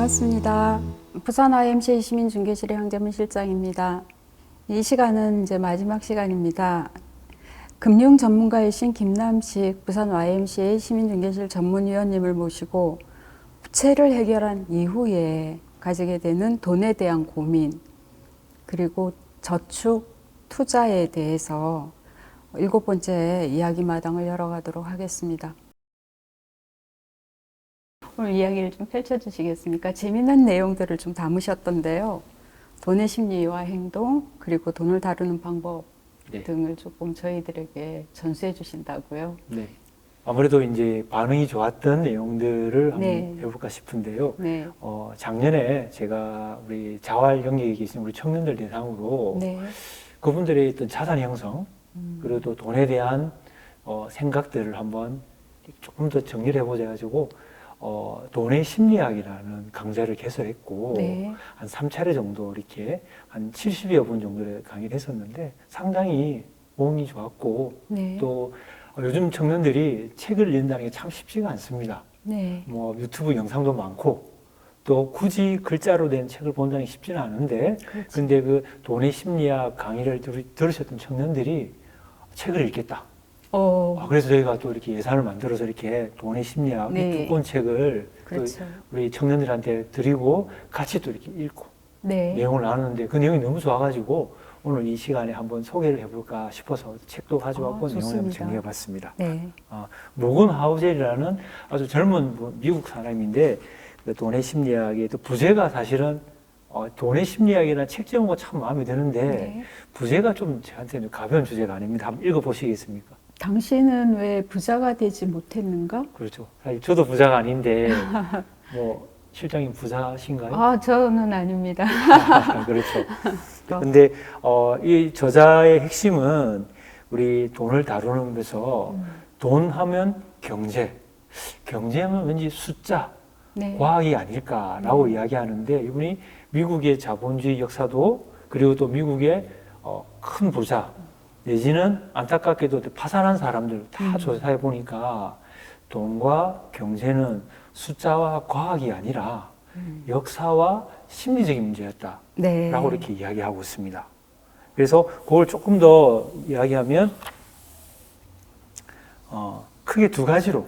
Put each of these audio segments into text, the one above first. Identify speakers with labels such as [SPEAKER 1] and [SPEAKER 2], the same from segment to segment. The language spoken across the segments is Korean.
[SPEAKER 1] 반갑습니다. 부산 IMCA 시민중개실의 황재문 실장입니다. 이 시간은 이제 마지막 시간입니다. 금융 전문가이신 김남식 부산 IMCA 시민중개실 전문위원님을 모시고 부채를 해결한 이후에 가지게 되는 돈에 대한 고민, 그리고 저축, 투자에 대해서 7번째 이야기 마당을 열어가도록 하겠습니다. 오늘 이야기를 좀 펼쳐주시겠습니까? 재미난 내용들을 좀 담으셨던데요. 돈의 심리와 행동, 그리고 돈을 다루는 방법 등을 조금 저희들에게 전수해 주신다고요.
[SPEAKER 2] 네. 아무래도 이제 반응이 좋았던 내용들을 한번 해볼까 싶은데요. 작년에 제가 우리 자활 영역에 계신 우리 청년들 대상으로 그분들의 어떤 자산 형성, 그리고 또 돈에 대한 생각들을 한번 조금 더 정리를 해보자 가지고 돈의 심리학이라는 강좌를 개설했고 한 3차례 정도 이렇게 한 70여 분 정도의 강의를 했었는데 상당히 호응이 좋았고 또 요즘 청년들이 책을 읽는다는 게 참 쉽지가 않습니다. 뭐 유튜브 영상도 많고 또 굳이 글자로 된 책을 본다는 게 쉽지는 않은데 근데 그 돈의 심리학 강의를 들으셨던 청년들이 책을 읽겠다. 그래서 저희가 또 이렇게 예산을 만들어서 이렇게 돈의 심리학 두 권 책을 또 우리 청년들한테 드리고 같이 또 이렇게 읽고 내용을 나누는데 그 내용이 너무 좋아가지고 오늘 이 시간에 한번 소개를 해볼까 싶어서 책도 가져왔고 내용을 한번 정리해봤습니다. 로건 하우젤이라는 아주 젊은 미국 사람인데 그 돈의 심리학에 또 부제가 사실은 돈의 심리학이라는 책 제목은 참 마음에 드는데 부제가 좀 저한테는 가벼운 주제가 아닙니다. 한번 읽어보시겠습니까?
[SPEAKER 1] 당신은 왜 부자가 되지 못했는가?
[SPEAKER 2] 그렇죠. 사실 저도 부자가 아닌데 뭐 실장님 부자신가요?
[SPEAKER 1] 저는 아닙니다.
[SPEAKER 2] 그렇죠. 근데 이 저자의 핵심은 우리 돈을 다루는 데서 돈 하면 경제하면 왠지 숫자, 과학이 아닐까라고 이야기하는데 이분이 미국의 자본주의 역사도 그리고 또 미국의 큰 부자 내지는 안타깝게도 파산한 사람들 다 조사해 보니까 돈과 경제는 숫자와 과학이 아니라 역사와 심리적인 문제였다라고 이렇게 이야기하고 있습니다. 그래서 그걸 조금 더 이야기하면 크게 두 가지로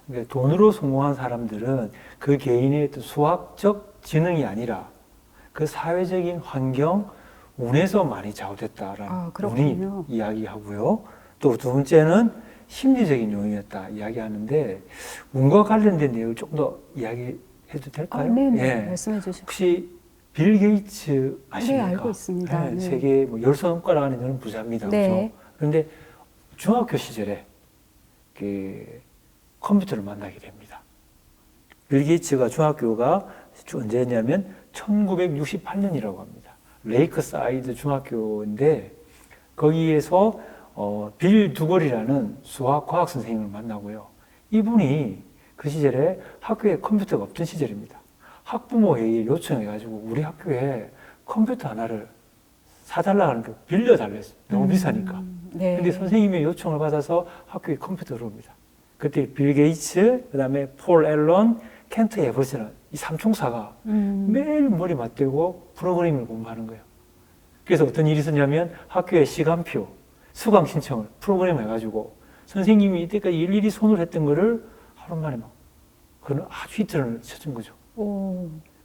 [SPEAKER 2] 그러니까 돈으로 성공한 사람들은 그 개인의 수학적 지능이 아니라 그 사회적인 환경, 운에서 많이 좌우됐다라는 분이 이야기하고요. 또 두 번째는 심리적인 요인이었다 이야기하는데 운과 관련된 내용을 조금 더 이야기해도 될까요?
[SPEAKER 1] 말씀해 주십시오.
[SPEAKER 2] 혹시 빌 게이츠 아십니까?
[SPEAKER 1] 알고 있습니다.
[SPEAKER 2] 세계 뭐 10손가락 안에 드는 부자입니다. 그렇죠? 그런데 중학교 시절에 그 컴퓨터를 만나게 됩니다. 빌 게이츠가 중학교가 언제냐면 1968년이라고 합니다. 레이크사이드 중학교인데 거기에서 빌 두걸이라는 수학과학 선생님을 만나고요. 이분이 그 시절에 학교에 컴퓨터가 없던 시절입니다. 학부모 회의에 요청해가지고 우리 학교에 컴퓨터 하나를 사달라 하는데 빌려달라 했어요. 너무 비싸니까. 근데 선생님의 요청을 받아서 학교에 컴퓨터를 옵니다. 그때 빌 게이츠, 그 다음에 폴 앨런, 켄트 에버스는 이 삼총사가 매일 머리 맞대고 프로그래밍을 공부하는 거예요. 그래서 어떤 일이 있었냐면 학교에 시간표, 수강 신청을 프로그램 해가지고 선생님이 이때까지 일일이 손을 했던 거를 하루 만에 그는 아주 이틀을 쳐준 거죠.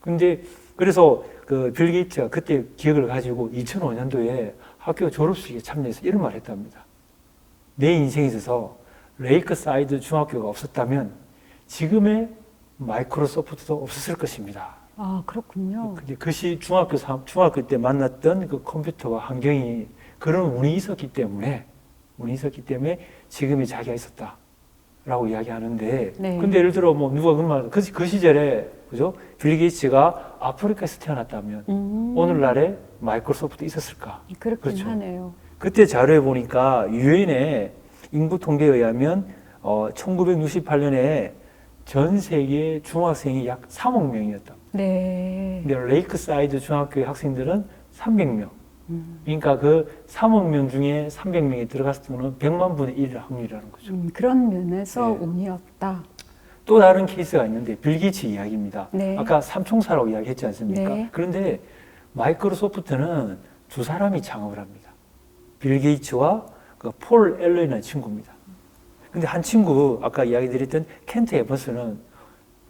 [SPEAKER 2] 근데 그래서 그 빌 게이츠가 그때 기억을 가지고 2005년도에 학교 졸업식에 참여해서 이런 말을 했답니다. 내 인생에 있어서 레이크사이드 중학교가 없었다면 지금의 마이크로소프트도 없었을 것입니다.
[SPEAKER 1] 그렇군요.
[SPEAKER 2] 근데 그것이 중학교 때 만났던 그 컴퓨터와 환경이 그런 운이 있었기 때문에 지금의 자기가 있었다라고 이야기하는데 근데 예를 들어 뭐 누가 그런 말 그 시절에 그죠? 빌 게이츠가 아프리카에서 태어났다면 오늘날에 마이크로소프트 있었을까?
[SPEAKER 1] 그렇긴 하네요.
[SPEAKER 2] 그때 자료에 보니까 유엔의 인구 통계에 의하면 1968년에 전 세계 중학생이 약 3억 명이었다. 근데 레이크사이드 중학교의 학생들은 300명. 그러니까 그 3억 명 중에 300명이 들어갔을 때는 100만 분의 1 확률이라는 거죠.
[SPEAKER 1] 그런 면에서 운이었다.
[SPEAKER 2] 또 다른 케이스가 있는데 빌 게이츠 이야기입니다.
[SPEAKER 1] 네.
[SPEAKER 2] 아까 삼총사라고 이야기했지 않습니까?
[SPEAKER 1] 네.
[SPEAKER 2] 그런데 마이크로소프트는 두 사람이 창업을 합니다. 빌 게이츠와 그 폴 앨런이라는 친구입니다. 근데 한 친구, 아까 이야기 드렸던 켄트 에버스는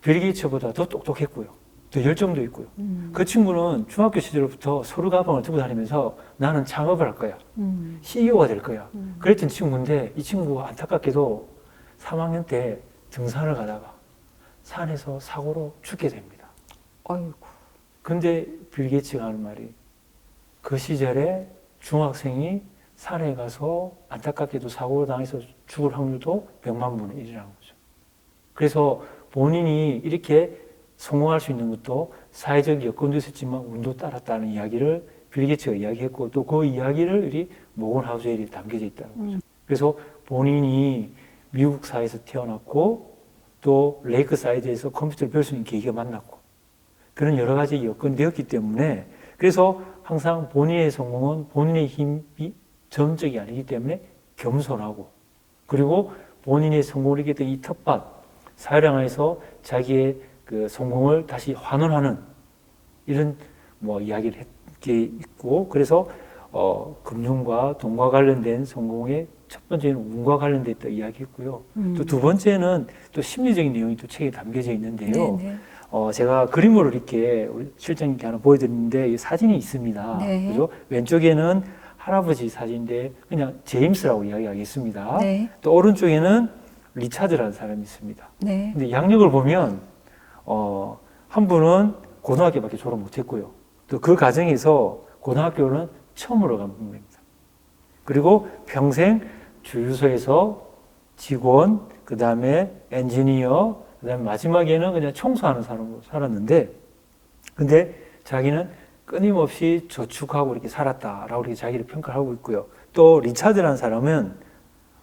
[SPEAKER 2] 빌 게이츠보다 더 똑똑했고요. 더 열정도 있고요. 그 친구는 중학교 시절부터 서류 가방을 들고 다니면서 나는 창업을 할 거야. CEO가 될 거야. 그랬던 친구인데 이 친구가 안타깝게도 3학년 때 등산을 가다가 산에서 사고로 죽게 됩니다.
[SPEAKER 1] 아이고.
[SPEAKER 2] 근데 빌 게이츠가 하는 말이 그 시절에 중학생이 산에 가서 안타깝게도 사고로 당해서 죽을 확률도 100만 분의 1이라는 거죠. 그래서 본인이 이렇게 성공할 수 있는 것도 사회적 여건도 있었지만 운도 따랐다는 이야기를 빌 게이츠가 이야기했고 또 그 이야기를 이 모건 하우젤이 담겨져 있다는 거죠. 그래서 본인이 미국 사회에서 태어났고 또 레이크 사이드에서 컴퓨터를 배울 수 있는 계기가 만났고 그런 여러 가지 여건이 되었기 때문에 그래서 항상 본인의 성공은 본인의 힘이 전적이 아니기 때문에 겸손하고 그리고 본인의 성공을 이겼던 이 텃밭 사회를 향해서 자기의 그 성공을 다시 환원하는 이런 뭐 이야기를 했게 있고 그래서 금융과 돈과 관련된 성공의 첫 번째는 운과 관련돼 있다 이야기했고요. 또 두 번째는 또 심리적인 내용이 또 책에 담겨져 있는데요.
[SPEAKER 1] 네네.
[SPEAKER 2] 제가 그림으로 이렇게 우리 실장님께 하나 보여드리는데 이 사진이 있습니다.
[SPEAKER 1] 네.
[SPEAKER 2] 그죠? 왼쪽에는 할아버지 사진인데 그냥 제임스라고 이야기하겠습니다.
[SPEAKER 1] 네.
[SPEAKER 2] 또 오른쪽에는 리차드라는 사람이 있습니다.
[SPEAKER 1] 네.
[SPEAKER 2] 근데 양력을 보면 한 분은 고등학교밖에 졸업 못했고요. 또 그 과정에서 고등학교는 처음으로 간 분입니다. 그리고 평생 주유소에서 직원, 그 다음에 엔지니어, 그 다음에 마지막에는 그냥 청소하는 사람으로 살았는데, 근데 자기는 끊임없이 저축하고 이렇게 살았다라고 이렇게 자기를 평가하고 있고요. 또 리차드라는 사람은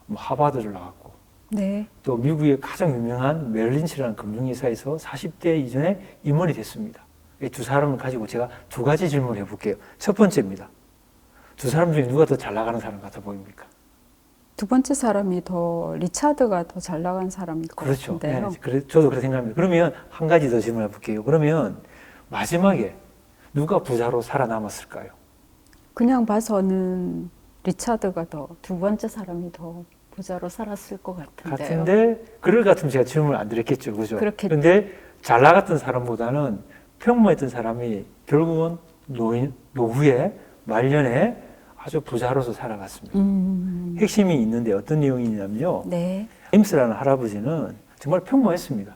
[SPEAKER 2] 뭐 하버드를 나왔고,
[SPEAKER 1] 네.
[SPEAKER 2] 또 미국의 가장 유명한 멜린치라는 금융회사에서 40대 이전에 임원이 됐습니다. 이 두 사람을 가지고 제가 두 가지 질문을 해볼게요. 첫 번째입니다. 두 사람 중에 누가 더 잘 나가는 사람 같아 보입니까?
[SPEAKER 1] 두 번째 사람이 리차드가 더 잘 나간 사람일 것
[SPEAKER 2] 그렇죠.
[SPEAKER 1] 같은데요.
[SPEAKER 2] 네, 저도 그렇게 생각합니다. 그러면 한 가지 더 질문해 볼게요. 그러면 마지막에 누가 부자로 살아남았을까요?
[SPEAKER 1] 그냥 봐서는 리차드가 두 번째 사람이 더 부자로 살았을 것 같은데요.
[SPEAKER 2] 그럴 것 같으면 제가 질문을 안 드렸겠죠. 그죠?
[SPEAKER 1] 그렇겠죠.
[SPEAKER 2] 그런데 잘 나갔던 사람보다는 평범했던 사람이 결국은 노후에 말년에 아주 부자로서 살아갔습니다. 핵심이 있는데 어떤 내용이냐면요.
[SPEAKER 1] 네.
[SPEAKER 2] 제임스라는 할아버지는 정말 평범했습니다.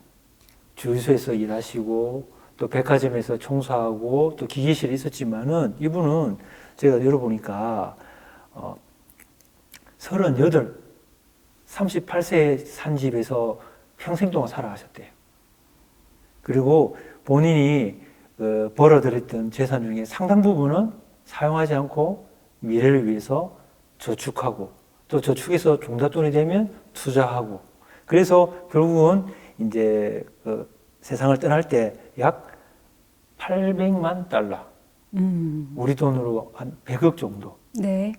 [SPEAKER 2] 주유소에서 일하시고 또 백화점에서 청소하고 또 기계실에 있었지만은 이분은 제가 열어보니까 38세에 산 집에서 평생 동안 살아가셨대요. 그리고 본인이 벌어들였던 재산 중에 상당 부분은 사용하지 않고 미래를 위해서 저축하고 또 저축해서 종잣돈이 되면 투자하고 그래서 결국은 이제 세상을 떠날 때 약 800만 달러 우리 돈으로 한 100억 정도를
[SPEAKER 1] 네.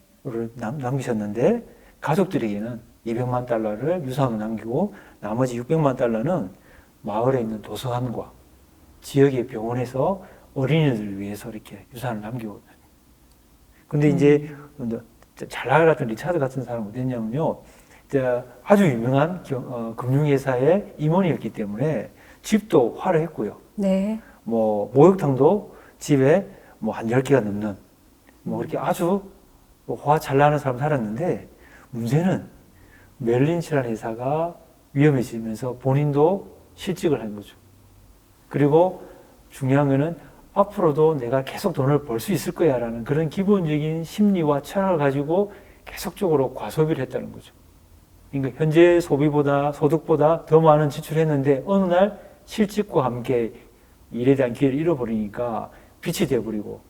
[SPEAKER 2] 남기셨는데 가족들에게는 200만 달러를 유산으로 남기고 나머지 600만 달러는 마을에 있는 도서관과 지역의 병원에서 어린이들을 위해서 이렇게 유산을 남기고 근데 이제 잘 나갔던 리차드 같은 사람은 어땠냐면요. 아주 유명한 금융회사의 임원이었기 때문에 집도 화려했고요.
[SPEAKER 1] 네.
[SPEAKER 2] 뭐 목욕탕도 집에 뭐 한 10개가 넘는 뭐 이렇게 아주 화 잘 나는 사람 살았는데 문제는 멜린치라는 회사가 위험해지면서 본인도 실직을 한 거죠. 그리고 중요한 거는 앞으로도 내가 계속 돈을 벌 수 있을 거야 라는 그런 기본적인 심리와 철학을 가지고 계속적으로 과소비를 했다는 거죠. 그러니까 현재 소득보다 더 많은 지출을 했는데 어느 날 실직과 함께 일에 대한 기회를 잃어버리니까 빚이 돼버리고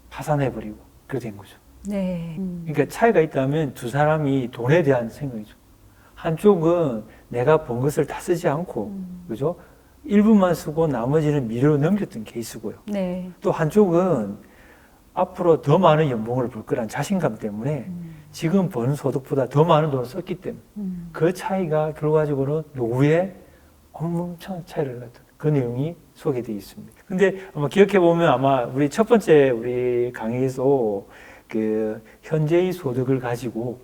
[SPEAKER 2] 파산해버리고 그렇게 된 거죠.
[SPEAKER 1] 네.
[SPEAKER 2] 그러니까 차이가 있다면 두 사람이 돈에 대한 생각이죠. 한쪽은 내가 번 것을 다 쓰지 않고 그죠? 일부만 쓰고 나머지는 미래로 넘겼던 케이스고요.
[SPEAKER 1] 네.
[SPEAKER 2] 또 한쪽은 앞으로 더 많은 연봉을 벌 거란 자신감 때문에 지금 버는 소득보다 더 많은 돈을 썼기 때문에 그 차이가 결과적으로 노후에 엄청 차이를 났던 그 내용이 소개되어 있습니다. 근데 아마 기억해 보면 아마 우리 첫 번째 우리 강의에서 그 현재의 소득을 가지고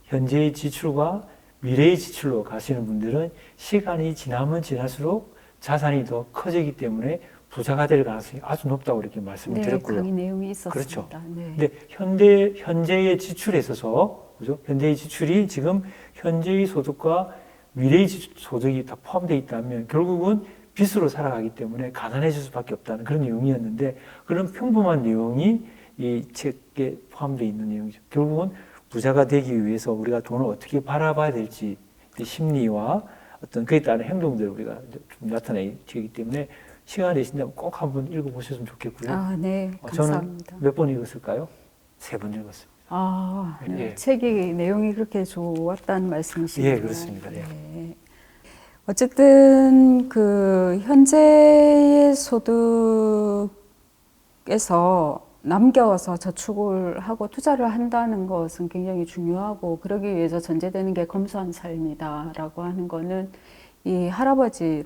[SPEAKER 2] 현재의 지출과 미래의 지출로 가시는 분들은 시간이 지나면 지날수록 자산이 더 커지기 때문에 부자가 될 가능성이 아주 높다고 이렇게 말씀을 드렸고요.
[SPEAKER 1] 강의 내용이 있었습니다.
[SPEAKER 2] 그렇죠.
[SPEAKER 1] 네.
[SPEAKER 2] 근데 현재의 지출에 있어서 그죠? 현재의 지출이 지금 현재의 소득과 미래의 소득이 다 포함되어 있다면 결국은 빚으로 살아가기 때문에 가난해질 수밖에 없다는 그런 내용이었는데 그런 평범한 내용이 이 책에 포함되어 있는 내용이죠. 결국은 부자가 되기 위해서 우리가 돈을 어떻게 바라봐야 될지 심리와 어떤 그에 따른 행동들을 우리가 좀 나타내기 때문에 시간 되신다면 꼭 한번 읽어보셨으면 좋겠고요.
[SPEAKER 1] 아, 네. 감사합니다.
[SPEAKER 2] 저는 몇 번 읽었을까요? 3번 읽었습니다.
[SPEAKER 1] 아, 네.
[SPEAKER 2] 예.
[SPEAKER 1] 책이 내용이 그렇게 좋았다는 말씀이시네요.
[SPEAKER 2] 예, 그렇습니다. 예.
[SPEAKER 1] 네. 어쨌든 그 현재의 소득에서 남겨서 저축을 하고 투자를 한다는 것은 굉장히 중요하고 그러기 위해서 전제되는 게 검소한 삶이다라고 하는 거는 이 할아버지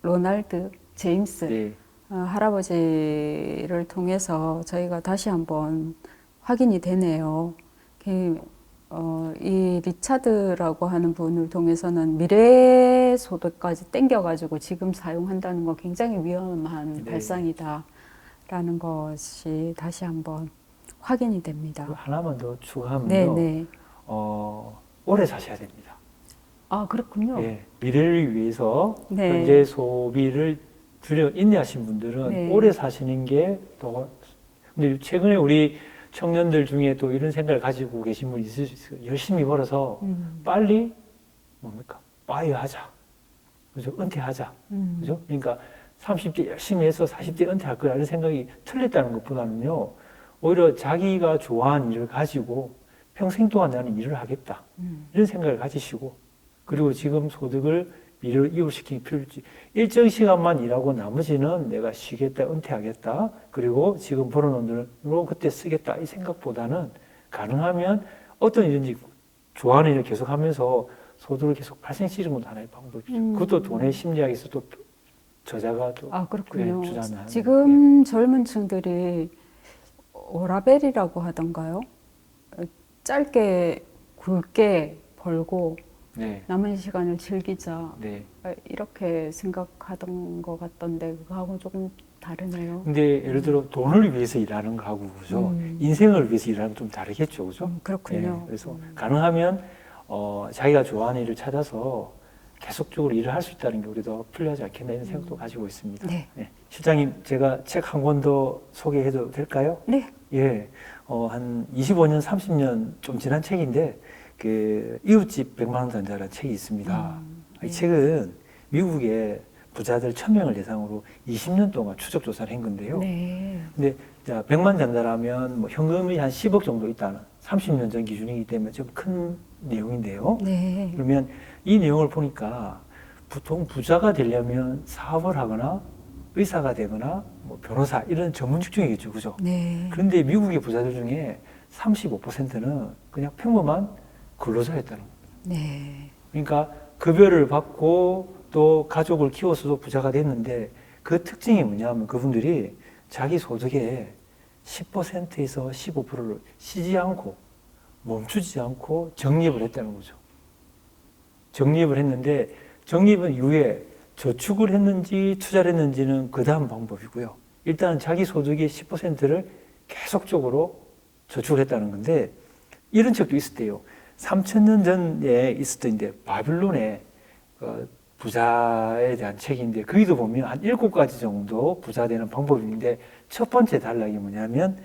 [SPEAKER 1] 로날드 제임스
[SPEAKER 2] 네.
[SPEAKER 1] 할아버지를 통해서 저희가 다시 한번 확인이 되네요. 이 리차드라고 하는 분을 통해서는 미래 소득까지 땡겨가지고 지금 사용한다는 거 굉장히 위험한
[SPEAKER 2] 네.
[SPEAKER 1] 발상이다라는 것이 다시 한번 확인이 됩니다.
[SPEAKER 2] 하나만 더 추가하면요.
[SPEAKER 1] 네네.
[SPEAKER 2] 오래 사셔야 됩니다.
[SPEAKER 1] 아, 그렇군요.
[SPEAKER 2] 예, 미래를 위해서
[SPEAKER 1] 네.
[SPEAKER 2] 현재 소비를 줄여 인내하신 분들은
[SPEAKER 1] 네.
[SPEAKER 2] 오래 사시는 게 더. 근데 최근에 우리 청년들 중에 또 이런 생각을 가지고 계신 분이 있을 수 있어요. 열심히 벌어서 빨리 뭡니까? 파이어하자. 그죠? 은퇴하자. 그죠? 그러니까 30대 열심히 해서 40대 은퇴할 거야. 이런 생각이 틀렸다는 것보다는요. 오히려 자기가 좋아하는 일을 가지고 평생 동안 나는 일을 하겠다. 이런 생각을 가지시고 그리고 지금 소득을 미래로 이웃시키기 필요없지. 일정 시간만 일하고 나머지는 내가 쉬겠다, 은퇴하겠다. 그리고 지금 벌어놓은 돈으로 그때 쓰겠다. 이 생각보다는 가능하면 어떤 일인지 좋아하는 일을 계속하면서 소득을 계속 발생시키는 것도 하나의 방법이죠. 그것도 돈의 심리학에서 또 저자가 또
[SPEAKER 1] 그렇군요.
[SPEAKER 2] 주장하는.
[SPEAKER 1] 지금 젊은 층들이 워라벨이라고 하던가요? 짧게 굵게 벌고
[SPEAKER 2] 네.
[SPEAKER 1] 남은 시간을 즐기자.
[SPEAKER 2] 네.
[SPEAKER 1] 이렇게 생각하던 것 같던데 그거하고 조금 다르네요.
[SPEAKER 2] 근데 예를 들어 돈을 위해서 일하는 거하고 그죠? 인생을 위해서 일하는 건 좀 다르겠죠, 그죠?
[SPEAKER 1] 그렇군요.
[SPEAKER 2] 네. 그래서 가능하면 자기가 좋아하는 일을 찾아서 계속적으로 일을 할 수 있다는 게 우리도 필요하지 않겠나 이런 생각도 가지고 있습니다.
[SPEAKER 1] 네.
[SPEAKER 2] 네. 실장님, 제가 책 한 권 더 소개해도 될까요?
[SPEAKER 1] 네.
[SPEAKER 2] 예. 한 25년, 30년 좀 지난 책인데 그 이웃집 100만 원 전자라는 책이 있습니다. 이 책은 미국의 부자들 1000명을 대상으로 20년 동안 추적 조사를 한 건데요.
[SPEAKER 1] 네.
[SPEAKER 2] 근데 자, 100만 전자라면 뭐 현금이 한 10억 정도 있다는 30년 전 기준이기 때문에 좀 큰 내용인데요.
[SPEAKER 1] 네.
[SPEAKER 2] 그러면 이 내용을 보니까 보통 부자가 되려면 사업을 하거나 의사가 되거나 뭐 변호사 이런 전문 직종이겠죠, 그죠?
[SPEAKER 1] 네.
[SPEAKER 2] 그런데 미국의 부자들 중에 35%는 그냥 평범한 근로자였다는 겁니다.
[SPEAKER 1] 네.
[SPEAKER 2] 그러니까 급여를 받고 또 가족을 키워서도 부자가 됐는데 그 특징이 뭐냐면 그분들이 자기 소득의 10%에서 15%를 쉬지 않고 멈추지 않고 적립을 했다는 거죠. 적립을 했는데 적립은 이후에 저축을 했는지 투자를 했는지는 그 다음 방법이고요. 일단은 자기 소득의 10%를 계속적으로 저축을 했다는 건데 이런 책도 있었대요. 3000년 전에 있었던데 바빌론의 부자에 대한 책인데 거기도 보면 한 7가지 정도 부자 되는 방법이 있는데 첫 번째 단락이 뭐냐면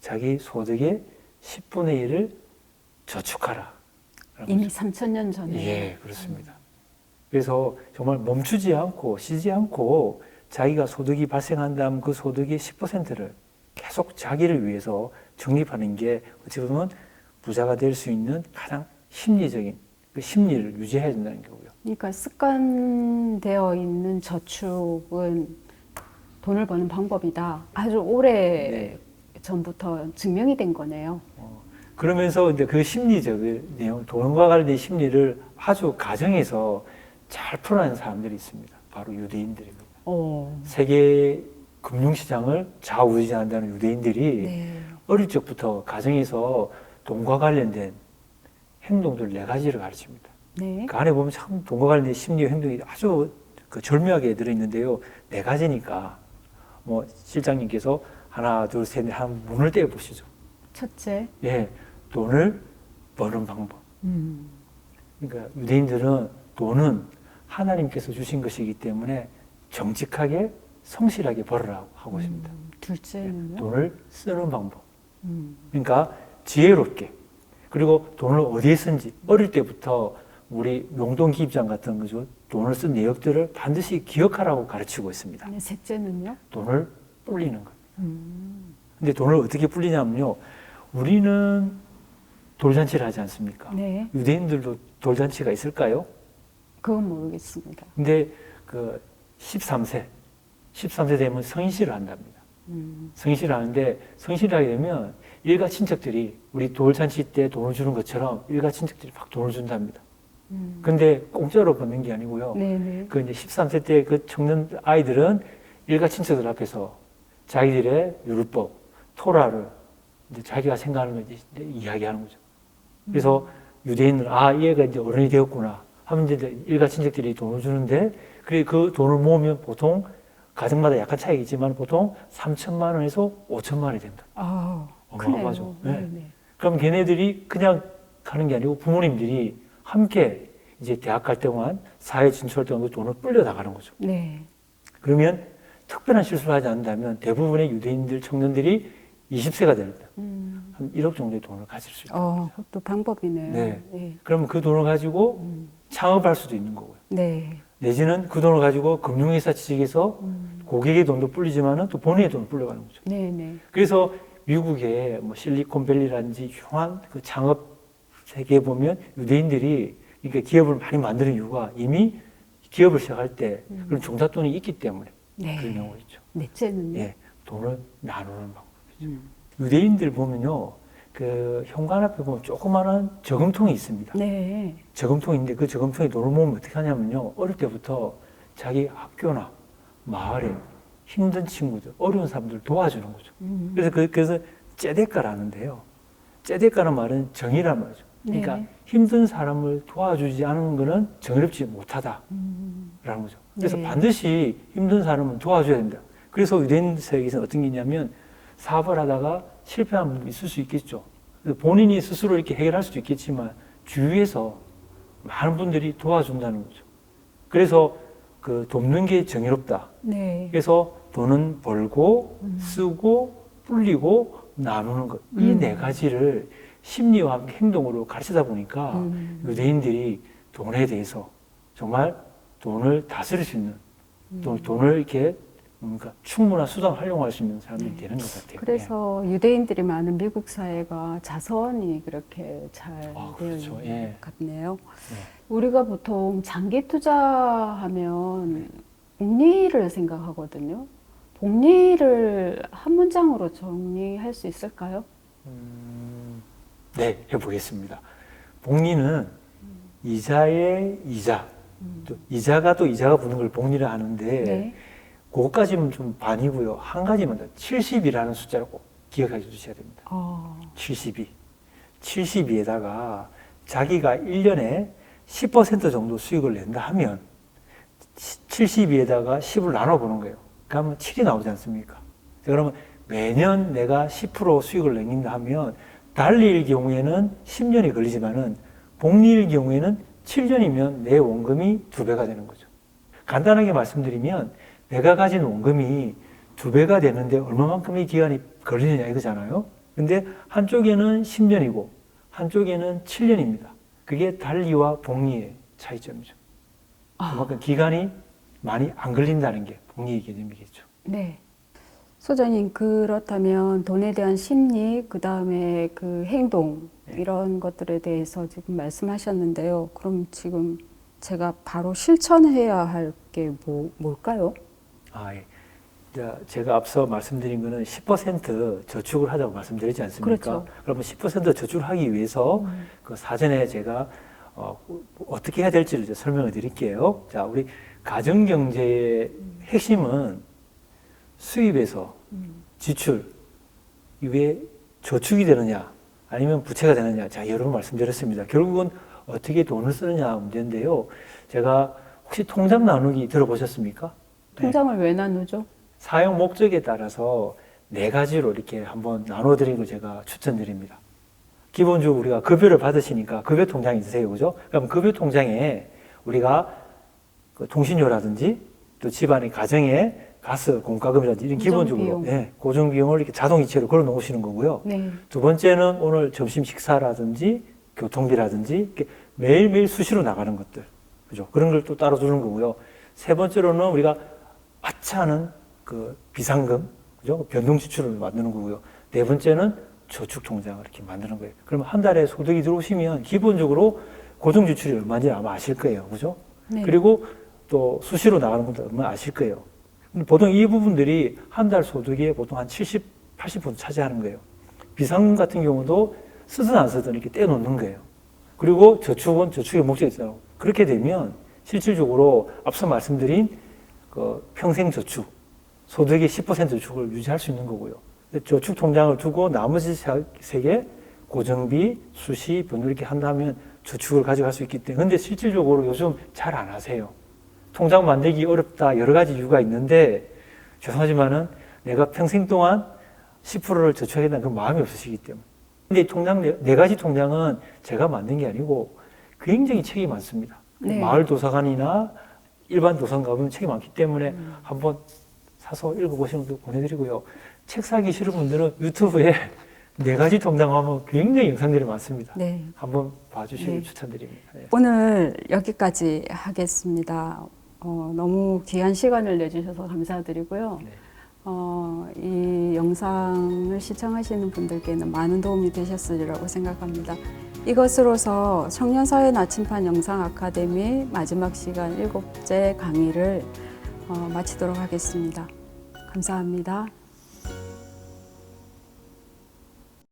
[SPEAKER 2] 자기 소득의 10분의 1을 저축하라.
[SPEAKER 1] 이미 3000년 전에.
[SPEAKER 2] 예, 그렇습니다. 그래서 정말 멈추지 않고 쉬지 않고 자기가 소득이 발생한다면 그 소득의 10%를 계속 자기를 위해서 적립하는 게 어찌 보면 부자가 될 수 있는 가장 심리적인 그 심리를 유지해야 된다는 거고요.
[SPEAKER 1] 그러니까 습관되어 있는 저축은 돈을 버는 방법이다. 아주 오래 전부터 증명이 된 거네요.
[SPEAKER 2] 그러면서 이제 그 심리적 내용, 돈과 관련된 심리를 아주 가정에서 잘 풀어내는 사람들이 있습니다. 바로 유대인들입니다.
[SPEAKER 1] 오.
[SPEAKER 2] 세계 금융시장을 좌우지한다는 유대인들이
[SPEAKER 1] 네.
[SPEAKER 2] 어릴 적부터 가정에서 돈과 관련된 행동들 4가지를 가르칩니다.
[SPEAKER 1] 네.
[SPEAKER 2] 그 안에 보면 참 돈과 관련된 심리 행동이 아주 그 절묘하게 들어있는데요. 4가지니까 뭐 실장님께서 하나, 둘, 셋, 넷 한 문을 떼어 보시죠.
[SPEAKER 1] 첫째.
[SPEAKER 2] 예, 돈을 버는 방법. 그러니까 유대인들은 돈은 하나님께서 주신 것이기 때문에 정직하게 성실하게 벌으라고 하고 있습니다.
[SPEAKER 1] 둘째는요?
[SPEAKER 2] 돈을 쓰는 방법. 그러니까 지혜롭게. 그리고 돈을 어디에 쓴지 어릴 때부터 우리 용돈 기입장 같은 거죠. 돈을 쓴 내역들을 반드시 기억하라고 가르치고 있습니다.
[SPEAKER 1] 네, 셋째는요?
[SPEAKER 2] 돈을 불리는 거예요. 근데 돈을 어떻게 불리냐면요. 우리는 돌잔치를 하지 않습니까?
[SPEAKER 1] 네.
[SPEAKER 2] 유대인들도 돌잔치가 있을까요?
[SPEAKER 1] 그건 모르겠습니다.
[SPEAKER 2] 근데 그 13세 되면 성인식을 한답니다. 성인식을 하는데 성인식을 하게 되면 일가 친척들이 우리 돌잔치 때 돈을 주는 것처럼 일가 친척들이 막 돈을 준답니다. 근데 공짜로 받는 게 아니고요.
[SPEAKER 1] 네네.
[SPEAKER 2] 그 이제 13세 때 그 청년 아이들은 일가 친척들 앞에서 자기들의 율법, 토라를 이제 자기가 생각하는 걸 이제 이야기하는 거죠. 그래서 유대인은 이 애가 이제 어른이 되었구나 하면 이제 일가 친척들이 돈을 주는데 그래 그 돈을 모으면 보통 가정마다 약간 차이가 있지만 보통 3천만 원에서 5천만 원이 된다. 어마어마하죠.
[SPEAKER 1] 네.
[SPEAKER 2] 그럼 걔네들이 그냥 가는 게 아니고 부모님들이 함께 이제 대학 갈 동안 사회 진출할 동안 그 돈을 불려 나가는 거죠.
[SPEAKER 1] 네.
[SPEAKER 2] 그러면 특별한 실수를 하지 않는다면 대부분의 유대인들 청년들이 20세가 됩니다. 한 1억 정도의 돈을 가질 수 있다.
[SPEAKER 1] 그것도 방법이네요.
[SPEAKER 2] 네.
[SPEAKER 1] 네.
[SPEAKER 2] 그러면 그 돈을 가지고 창업할 수도 있는 거고요.
[SPEAKER 1] 네.
[SPEAKER 2] 내지는 그 돈을 가지고 금융회사 취직해서 고객의 돈도 불리지만은 또 본인의 돈을 불려가는 거죠.
[SPEAKER 1] 네네.
[SPEAKER 2] 그래서 미국의 뭐 실리콘밸리라든지 흉한 그 창업 세계에 보면 유대인들이 그러니까 기업을 많이 만드는 이유가 이미 기업을 시작할 때 그런 종잣돈이 있기 때문에
[SPEAKER 1] 네.
[SPEAKER 2] 그런 경우가 있죠.
[SPEAKER 1] 넷째는요?
[SPEAKER 2] 예, 돈을 나누는 방법이죠. 유대인들 보면요, 그 현관 앞에 보면 조그마한 저금통이 있습니다.
[SPEAKER 1] 네.
[SPEAKER 2] 저금통인데 그 저금통에 돈을 모으면 어떻게 하냐면요, 어릴 때부터 자기 학교나 마을에 힘든 친구들, 어려운 사람들 도와주는 거죠. 그래서 째데까라는데요. 째데까는 말은 정의란 말이죠. 그러니까
[SPEAKER 1] 네.
[SPEAKER 2] 힘든 사람을 도와주지 않은 것은 정의롭지 못하다라는 거죠. 그래서
[SPEAKER 1] 네.
[SPEAKER 2] 반드시 힘든 사람은 도와줘야 된다. 그래서 유대인 세계에서는 어떤 게 있냐면 사업을 하다가 실패한 분도 있을 수 있겠죠. 그래서 본인이 스스로 이렇게 해결할 수도 있겠지만 주위에서 많은 분들이 도와준다는 거죠. 그래서 그 돕는 게 정의롭다.
[SPEAKER 1] 네.
[SPEAKER 2] 그래서 돈은 벌고 쓰고 불리고 나누는 것. 이 4가지를 심리와 함께 행동으로 가르치다 보니까 유대인들이 돈에 대해서 정말 돈을 다스릴 수 있는 돈을 이렇게 뭔가 충분한 수단을 활용할 수 있는 사람들이 되는 것 같아요.
[SPEAKER 1] 그래서 유대인들이 많은 미국 사회가 자선이 그렇게 잘 되어
[SPEAKER 2] 그렇죠.
[SPEAKER 1] 있는 것 같네요.
[SPEAKER 2] 네.
[SPEAKER 1] 우리가 보통 장기 투자하면 복리를 생각하거든요. 복리를 한 문장으로 정리할 수 있을까요?
[SPEAKER 2] 네, 해보겠습니다. 복리는 이자의 이자, 또 이자가 붙는 걸 복리를 하는데
[SPEAKER 1] 네.
[SPEAKER 2] 그것까지는 좀 반이고요. 한 가지만 더, 70이라는 숫자를 꼭 기억해 주셔야 됩니다. 72. 72에다가 자기가 1년에 10% 정도 수익을 낸다 하면 72에다가 10을 나눠보는 거예요. 그러면 7이 나오지 않습니까? 그러면 매년 내가 10% 수익을 내긴다 하면 달리일 경우에는 10년이 걸리지만은 복리일 경우에는 7년이면 내 원금이 2배가 되는 거죠. 간단하게 말씀드리면 내가 가진 원금이 2배가 되는데 얼마만큼의 기간이 걸리느냐 이거잖아요. 근데 한쪽에는 10년이고 한쪽에는 7년입니다. 그게 달리와 복리의 차이점이죠. 그만큼 기간이 많이 안 걸린다는 게 복리의 개념이겠죠.
[SPEAKER 1] 네. 소장님, 그렇다면 돈에 대한 심리, 그 다음에 그 행동, 이런 것들에 대해서 지금 말씀하셨는데요. 그럼 지금 제가 바로 실천해야 할 게 뭘까요?
[SPEAKER 2] 예. 제가 앞서 말씀드린 거는 10% 저축을 하자고 말씀드리지 않습니까?
[SPEAKER 1] 그렇죠.
[SPEAKER 2] 그러면 10% 저축을 하기 위해서 그 사전에 제가 어떻게 해야 될지를 이제 설명을 드릴게요. 자, 우리 가정경제의 핵심은 수입에서 지출, 이게 저축이 되느냐, 아니면 부채가 되느냐. 자, 여러 번 말씀드렸습니다. 결국은 어떻게 돈을 쓰느냐 문제인데요. 제가 혹시 통장 나누기 들어보셨습니까?
[SPEAKER 1] 통장을 왜 나누죠?
[SPEAKER 2] 사용 목적에 따라서 4가지로 이렇게 한번 나눠드리는 걸 제가 추천드립니다. 기본적으로 우리가 급여를 받으시니까 급여 통장이 있으세요. 그죠? 그럼 급여 통장에 우리가 그 통신료라든지 또 집안의 가정에 가스, 공과금이라든지 이런 기본적으로 고정 비용을 이렇게 자동이체로 걸어 놓으시는 거고요. 네. 두 번째는 오늘 점심 식사라든지 교통비라든지 이렇게 매일매일 수시로 나가는 것들. 그죠? 그런 걸 또 따로 두는 거고요. 세 번째로는 우리가 하찮은 그 비상금, 그죠? 변동 지출을 만드는 거고요. 네 번째는 저축 통장을 이렇게 만드는 거예요. 그러면 한 달에 소득이 들어오시면 기본적으로 고정 지출이 얼마인지 아마 아실 거예요. 그죠? 네. 그리고 또 수시로 나가는 것도 얼마 아실 거예요. 근데 보통 이 부분들이 한 달 소득의 보통 한 70, 80% 차지하는 거예요. 비상금 같은 경우도 쓰든 안 쓰든 이렇게 떼놓는 거예요. 그리고 저축은 저축의 목적이 있어요. 그렇게 되면 실질적으로 앞서 말씀드린 그 평생 저축, 소득의 10% 저축을 유지할 수 있는 거고요. 저축 통장을 두고 나머지 3개, 고정비, 수시, 변동 이렇게 한다면 저축을 가져갈 수 있기 때문에. 근데 실질적으로 요즘 잘 안 하세요. 통장 만들기 어렵다, 여러 가지 이유가 있는데, 죄송하지만은 내가 평생 동안 10%를 저축하겠다는 그 마음이 없으시기 때문에. 근데 이 통장, 4가지 통장은 제가 만든 게 아니고 굉장히 책이 많습니다. 네. 마을 도서관이나 일반 도서관 가보면 책이 많기 때문에 한번 사서 읽어보시는 것도 보내드리고요. 책 사기 싫은 분들은 유튜브에 4가지 통장하면 굉장히 영상들이 많습니다. 네. 한번 봐주시길 추천드립니다. 네.
[SPEAKER 1] 오늘 여기까지 하겠습니다. 너무 귀한 시간을 내주셔서 감사드리고요. 네. 이 영상을 시청하시는 분들께는 많은 도움이 되셨으리라고 생각합니다. 이것으로서 청년사회 나침반 영상 아카데미 마지막 시간 7째 강의를 마치도록 하겠습니다. 감사합니다.